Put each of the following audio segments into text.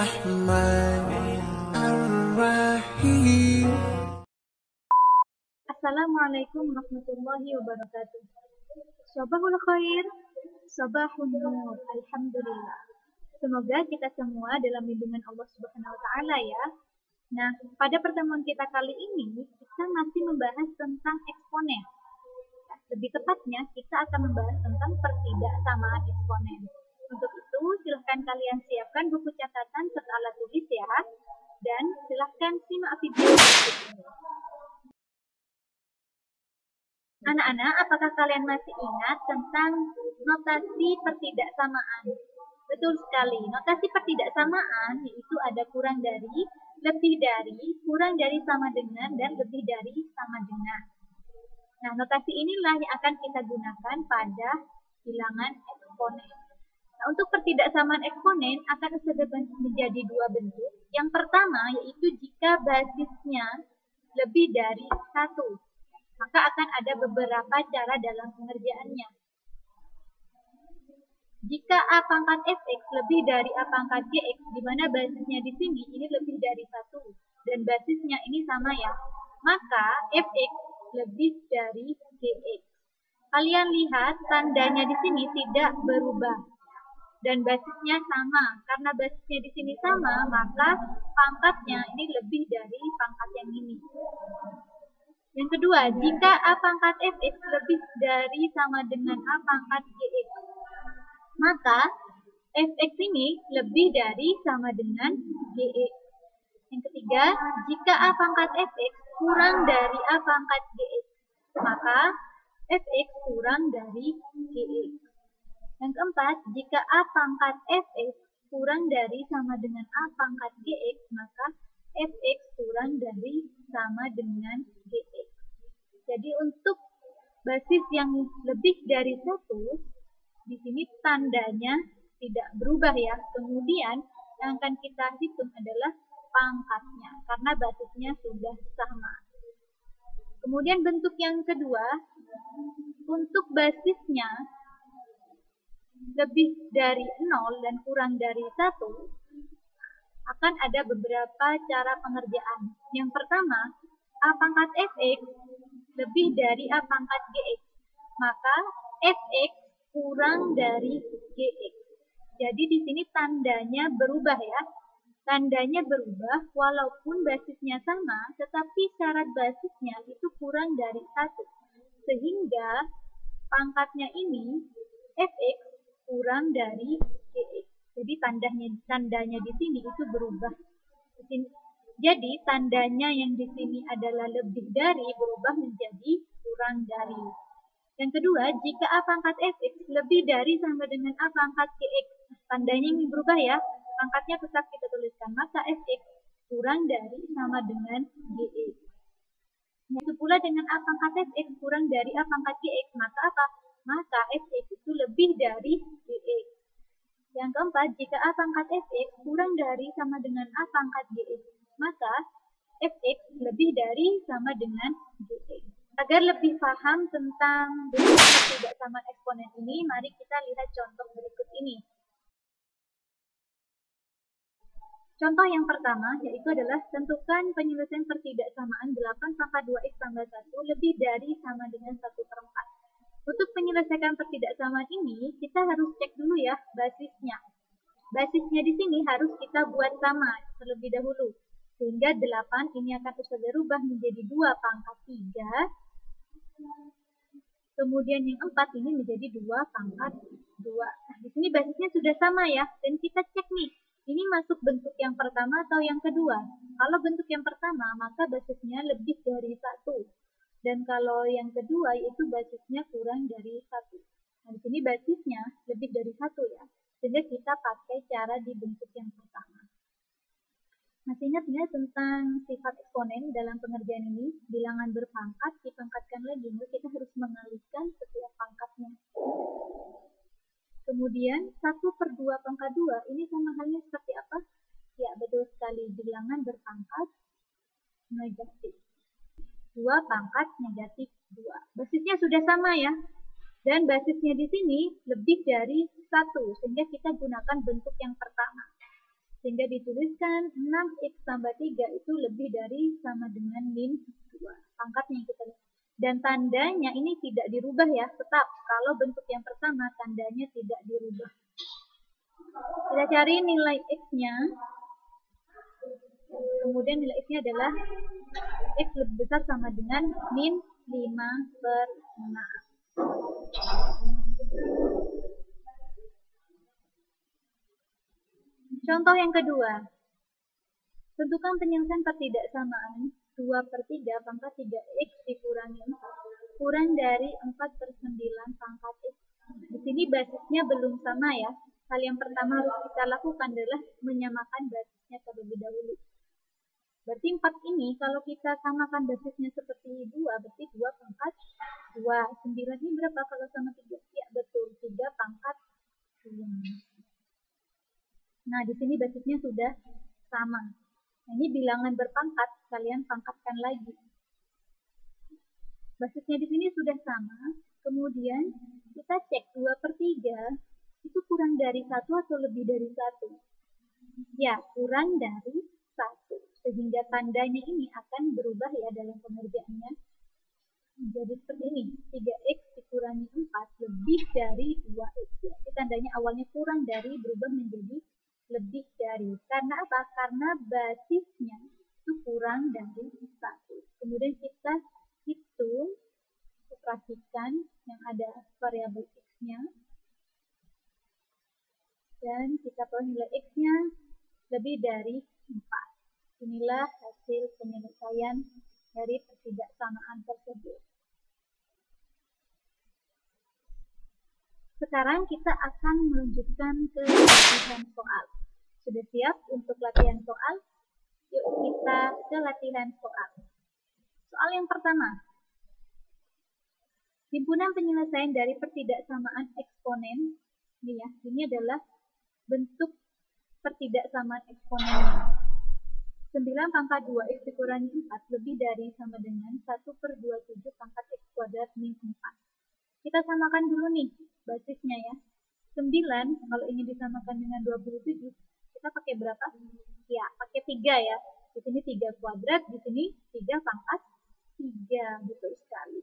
Ar-Rahman Ar-Rahim. Assalamualaikum warahmatullahi wabarakatuh. Sabahul khair, sabahun nur, alhamdulillah. Semoga kita semua dalam lindungan Allah Subhanahu wa taala ya. Nah, pada pertemuan kita kali ini kita masih membahas tentang eksponen. Lebih tepatnya kita akan membahas tentang pertidaksamaan eksponen. Untuk itu, silahkan kalian siapkan buku catatan serta alat tulis ya. Dan silahkan simak video berikut ini. Anak-anak, apakah kalian masih ingat tentang notasi pertidaksamaan? Betul sekali, notasi pertidaksamaan yaitu ada kurang dari, lebih dari, kurang dari sama dengan, dan lebih dari sama dengan. Nah, notasi inilah yang akan kita gunakan pada bilangan eksponen. Nah, untuk pertidaksamaan eksponen akan menjadi dua bentuk. Yang pertama yaitu jika basisnya lebih dari 1. Maka akan ada beberapa cara dalam pengerjaannya. Jika A pangkat fx lebih dari A pangkat gx, di mana basisnya di sini ini lebih dari 1 dan basisnya ini sama ya, maka fx lebih dari gx. Kalian lihat tandanya di sini tidak berubah dan basisnya sama. Karena basisnya di sini sama, maka pangkatnya ini lebih dari pangkat yang ini. Yang kedua, jika A pangkat fx lebih dari sama dengan A pangkat gx, maka fx ini lebih dari sama dengan gx. Yang ketiga, jika A pangkat fx kurang dari A pangkat gx, maka fx kurang dari gx. Yang keempat, jika A pangkat fx kurang dari sama dengan A pangkat gx, maka fx kurang dari sama dengan gx. Jadi untuk basis yang lebih dari 1, di sini tandanya tidak berubah ya. Kemudian yang akan kita hitung adalah pangkatnya karena basisnya sudah sama. Kemudian bentuk yang kedua, untuk basisnya lebih dari 0 dan kurang dari 1, akan ada beberapa cara pengerjaan. Yang pertama, A pangkat fx lebih dari A pangkat gx, maka fx kurang dari gx. Jadi di sini tandanya berubah ya. Tandanya berubah walaupun basisnya sama, tetapi syarat basisnya itu kurang dari 1. Sehingga pangkatnya ini fx kurang dari gx. Jadi tandanya di sini itu berubah. Jadi tandanya yang di sini adalah lebih dari berubah menjadi kurang dari. Yang kedua, jika A pangkat fx lebih dari sama dengan A pangkat gx, tandanya ini berubah ya. Pangkatnya tetap kita tuliskan, maka fx kurang dari sama dengan gx. Begitu pula dengan A pangkat fx kurang dari A pangkat gx, maka apa? Maka fx itu lebih dari gx. Yang keempat, jika A pangkat fx kurang dari sama dengan A pangkat gx, maka fx lebih dari sama dengan gx. Agar lebih paham tentang bentuk pertidaksamaan eksponen ini, mari kita lihat contoh berikut ini. Contoh yang pertama yaitu adalah tentukan penyelesaian pertidaksamaan 8 pangkat 2x tambah 1 lebih dari sama dengan 1/4. Untuk menyelesaikan pertidaksamaan ini, kita harus cek dulu ya basisnya. Basisnya di sini harus kita buat sama terlebih dahulu. Sehingga 8 ini akan Ustazah rubah menjadi 2 pangkat 3. Kemudian yang 4 ini menjadi 2 pangkat 2. Nah, di sini basisnya sudah sama ya. Dan kita cek nih, ini masuk bentuk yang pertama atau yang kedua. Kalau bentuk yang pertama, maka basisnya lebih dari 1. Dan kalau yang kedua, yaitu basisnya kurang dari 1. Nah, di sini basisnya lebih dari 1 ya. Sehingga kita pakai cara di bentuk yang pertama. Masih ingat nggak tentang sifat eksponen dalam pengerjaan ini? Bilangan berpangkat dipangkatkan lagi, maka kita harus mengalihkan setiap pangkatnya. Kemudian 1/2 pangkat 2 ini sama halnya seperti apa? Ya, betul sekali, bilangan berpangkat negatif. 2 pangkat negatif 2. Basisnya sudah sama ya. Dan basisnya di sini lebih dari 1, sehingga kita gunakan bentuk yang pertama. Sehingga dituliskan 6x tambah 3 itu lebih dari sama dengan min 2. Pangkatnya yang kita lihat. Dan tandanya ini tidak dirubah ya, tetap. Kalau bentuk yang pertama tandanya tidak dirubah. Kita cari nilai x-nya. Kemudian nilai x-nya adalah x lebih besar sama dengan min 5/6. Contoh yang kedua. Tentukan penyelesaian pertidaksamaan 2/3 pangkat 3x dikurangi 4 kurang dari 4/9 pangkat x. Di sini basisnya belum sama ya. Hal yang pertama harus kita lakukan adalah menyamakan basisnya terlebih dahulu. Berarti 4 ini kalau kita samakan basisnya seperti 2, berarti 2 pangkat 2. 9 ini berapa kalau sama 3? Ya betul, 3 pangkat 2. Nah, di sini basisnya sudah sama. Nah, ini bilangan berpangkat, kalian pangkatkan lagi. Basisnya di sini sudah sama. Kemudian kita cek 2/3 itu kurang dari 1 atau lebih dari 1? Ya, kurang dari 1. Sehingga tandanya ini akan berubah ya dalam pengerjaannya. Jadi seperti ini, 3x dikurangi 4 lebih dari 2x. Ya, itu tandanya awalnya kurang dari berubah menjadi lebih dari. Karena apa? Karena basisnya itu kurang dari 1. Kemudian kita hitung, operasikan yang ada variabel x-nya. Dan kita peroleh nilai x-nya lebih dari 4. Inilah hasil penyelesaian dari pertidaksamaan tersebut. Sekarang kita akan melanjutkan ke latihan soal. Sudah siap untuk latihan soal? Yuk kita ke latihan soal. Soal yang pertama. Himpunan penyelesaian dari pertidaksamaan eksponen. Ini ya, ini adalah bentuk pertidaksamaan eksponennya. 9 pangkat 2x dikurangi 4 lebih dari sama dengan 1/27 pangkat x kuadrat min 4. Kita samakan dulu nih basisnya ya. 9 kalau ingin disamakan dengan 27, kita pakai berapa? Ya, pakai 3 ya. Di sini 3 kuadrat, di sini 3 pangkat 3. Betul sekali.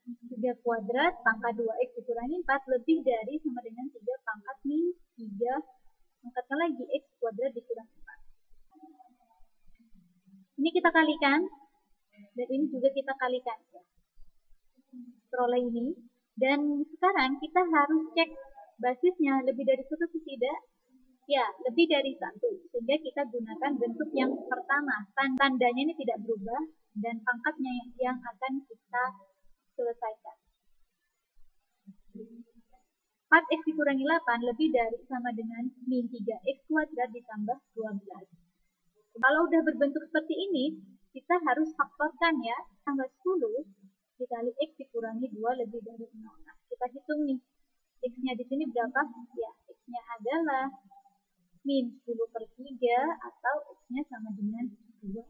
3 kuadrat pangkat 2x dikurangi 4 lebih dari sama dengan 3 pangkat min 3. Angkatnya lagi x kuadrat dikurangi 4. Ini kita kalikan. Dan ini juga kita kalikan. Peroleh ini. Dan sekarang kita harus cek basisnya lebih dari 1 atau tidak. Ya, lebih dari 1. Sehingga kita gunakan bentuk yang pertama. Tandanya ini tidak berubah. Dan pangkatnya yang akan kita selesaikan. 4x dikurangi 8 lebih dari sama dengan min 3x kuadrat ditambah 12. Kalau udah berbentuk seperti ini, kita harus faktorkan ya. Tambah 10 dikali x dikurangi 2 lebih dari 0. Nah, kita hitung nih. X-nya di sini berapa? Ya, x-nya adalah min 10/3 atau x-nya sama dengan 2.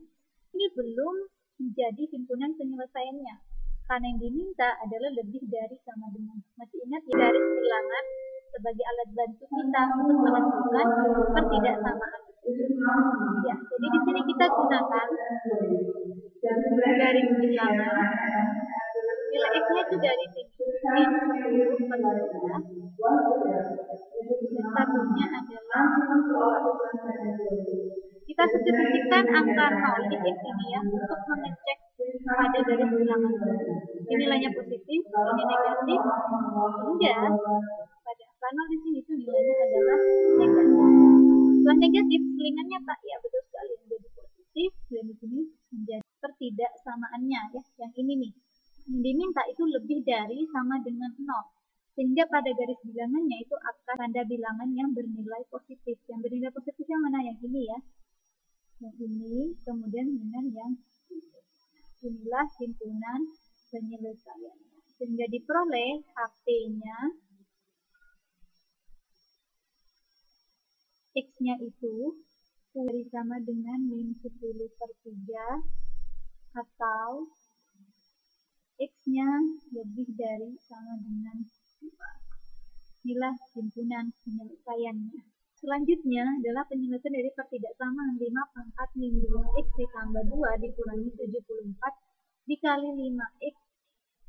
Ini belum menjadi himpunan penyelesaiannya. Karena yang diminta adalah lebih dari sama dengan. Masih ingat ya, garis bilangan sebagai alat bantu kita untuk menentukan pertidaksamaan. Ya, jadi di sini kita gunakan garis bilangan. Nilai x-nya juga di sini min 10/3. Satunya adalah kita substitusikan angka 0 di x ini ya untuk mengecek pada garis bilangan. Ini nilainya positif, ini negatif, sehingga pada angka 0 di sini itu nilainya adalah negatif. Setelah negatif, selingannya Pak, ya betul sekali menjadi positif, dan di sini menjadi pertidaksamaannya ya, yang ini nih. Yang diminta itu lebih dari sama dengan 0. Sehingga pada garis bilangannya itu akan tanda bilangan yang bernilai positif. Yang bernilai positif yang mana? Yang ini ya. Yang ini, kemudian dengan yang inilah himpunan penyelesaiannya. Sehingga diperoleh HP-nya, X-nya itu sama dengan min 10/3 atau X-nya lebih dari sama dengan 2. inilah himpunan penyelesaiannya. Selanjutnya adalah penyelesaian dari pertidaksamaan 5 pangkat min 2x ditambah 2 dikurangi 74 dikali 5x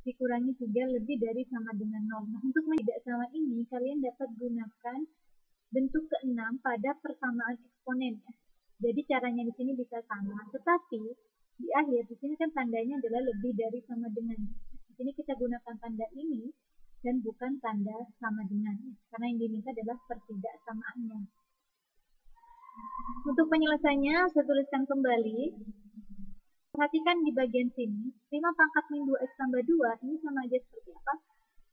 dikurangi 3 lebih dari sama dengan 0. Nah, untuk pertidaksamaan ini kalian dapat gunakan bentuk ke-6 pada persamaan eksponen ya. Jadi caranya di sini bisa sama, tetapi di akhir di sini kan tandanya adalah lebih dari sama dengan. Di sini kita gunakan tanda ini dan bukan tanda sama dengan, karena yang diminta adalah pertidaksamaannya. Untuk penyelesaiannya saya tuliskan kembali. Perhatikan di bagian sini, 5 pangkat min 2x tambah 2 ini sama aja seperti apa?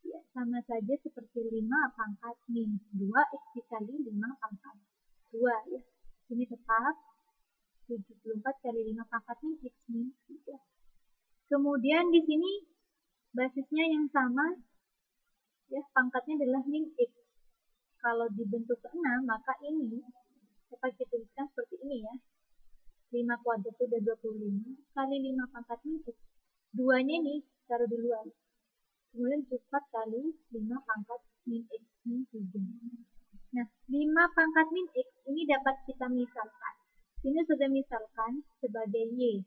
Ya, sama saja seperti 5 pangkat min 2x dikali 5 pangkat 2 ya. Ini tetap 74 kali 5 pangkat min x min 3. Kemudian di sini basisnya yang sama ya, pangkatnya adalah min x. Kalau dibentuk ke-6 maka ini dapat dituliskan seperti ini ya. 5 kuadrat itu udah 25 kali 5 pangkat min x. 2-nya ini taruh di luar. Kemudian 4 kali 5 pangkat min x min 3. Nah, 5 pangkat min x ini dapat kita misalkan. Ini sudah misalkan sebagai y.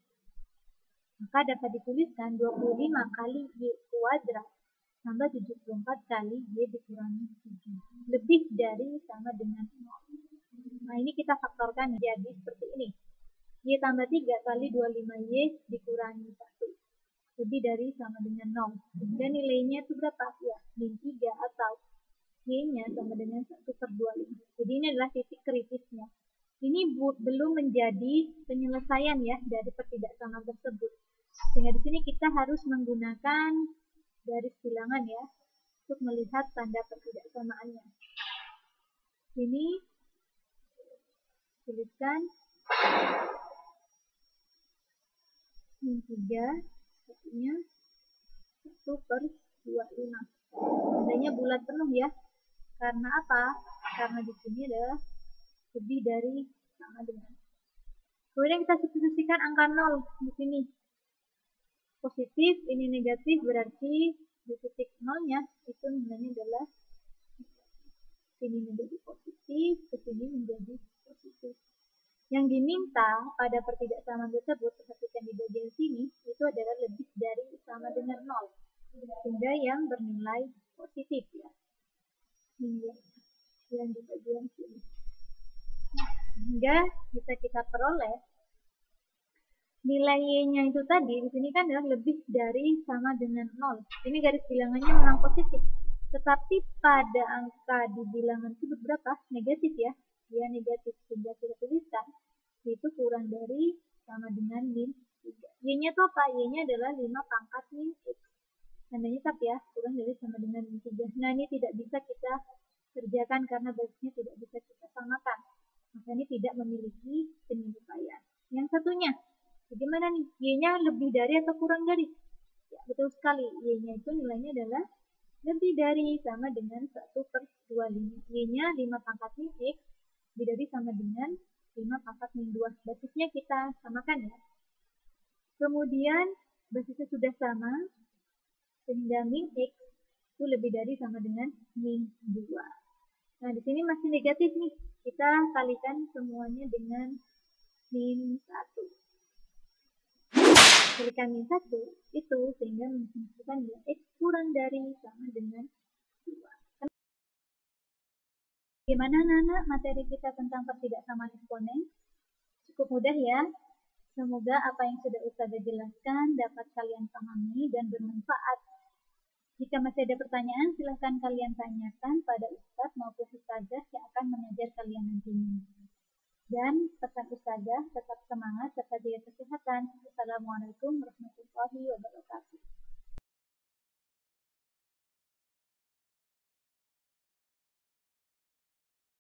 Maka dapat dituliskan 25 kali y kuadrat tambah 74 kali y dikurangi 7. Lebih dari sama dengan 0. Nah, ini kita faktorkan jadi seperti ini. Y tambah 3 kali 25y dikurangi 1. Lebih dari sama dengan 0. Dan nilainya itu berapa? Ya, min 3 atau y-nya sama dengan 1/25. Jadi ini adalah titik kritisnya. Ini belum menjadi penyelesaian ya dari pertidaksamaan tersebut. Sehingga di sini kita harus menggunakan garis bilangan ya untuk melihat tanda pertidaksamaannya. Sini tuliskan min 3 artinya 1/25. Tandanya bulat penuh ya. Karena apa? Karena di sini adalah lebih dari sama dengan. Kemudian kita substitusikan angka 0 di sini. Positif, ini negatif, berarti di titik 0-nya itu nilainya adalah sini menjadi positif, ke sini menjadi positif. Yang diminta pada pertidaksamaan tersebut, perhatikan di bagian sini, itu adalah lebih dari sama dengan 0. Sehingga yang bernilai positif ya. Hingga yang di bagian sini. Hingga bisa kita peroleh nilai y-nya itu tadi, di sini kan adalah lebih dari sama dengan 0. Ini garis bilangannya memang positif. Tetapi pada angka di bilangan itu berapa? Negatif ya. Ya negatif. Sehingga kita tuliskan itu kurang dari sama dengan min 3. Y-nya itu apa? Y-nya adalah 5 pangkat min x. Tandanya tetap ya, kurang dari sama dengan min 3. Nah, ini tidak bisa kita kerjakan karena basisnya tidak bisa kita samakan. Maka ini tidak memiliki penyelesaian. Yang satunya, bagaimana nih? Y-nya lebih dari atau kurang dari? Ya, betul sekali. Y-nya itu nilainya adalah lebih dari sama dengan 1/25. Y-nya 5 pangkat min x, lebih dari sama dengan 5 pangkat min 2. Basisnya kita samakan ya. Kemudian, basisnya sudah sama, sehingga min x itu lebih dari sama dengan min 2. Nah, di sini masih negatif nih. Kita kalikan semuanya dengan min 1. Kalikan min 1 itu sehingga menunjukkan bahwa x kurang dari sama dengan 2. Bagaimana anak-anak materi kita tentang pertidaksamaan eksponen? Cukup mudah ya. Semoga apa yang sudah Ustazah jelaskan dapat kalian pahami dan bermanfaat. Jika masih ada pertanyaan, silahkan kalian tanyakan pada Ustaz maupun Ustazah yang akan mengajar kalian nantinya. Dan pesan Ustazah, tetap semangat serta jaga kesehatan. Assalamualaikum warahmatullahi wabarakatuh.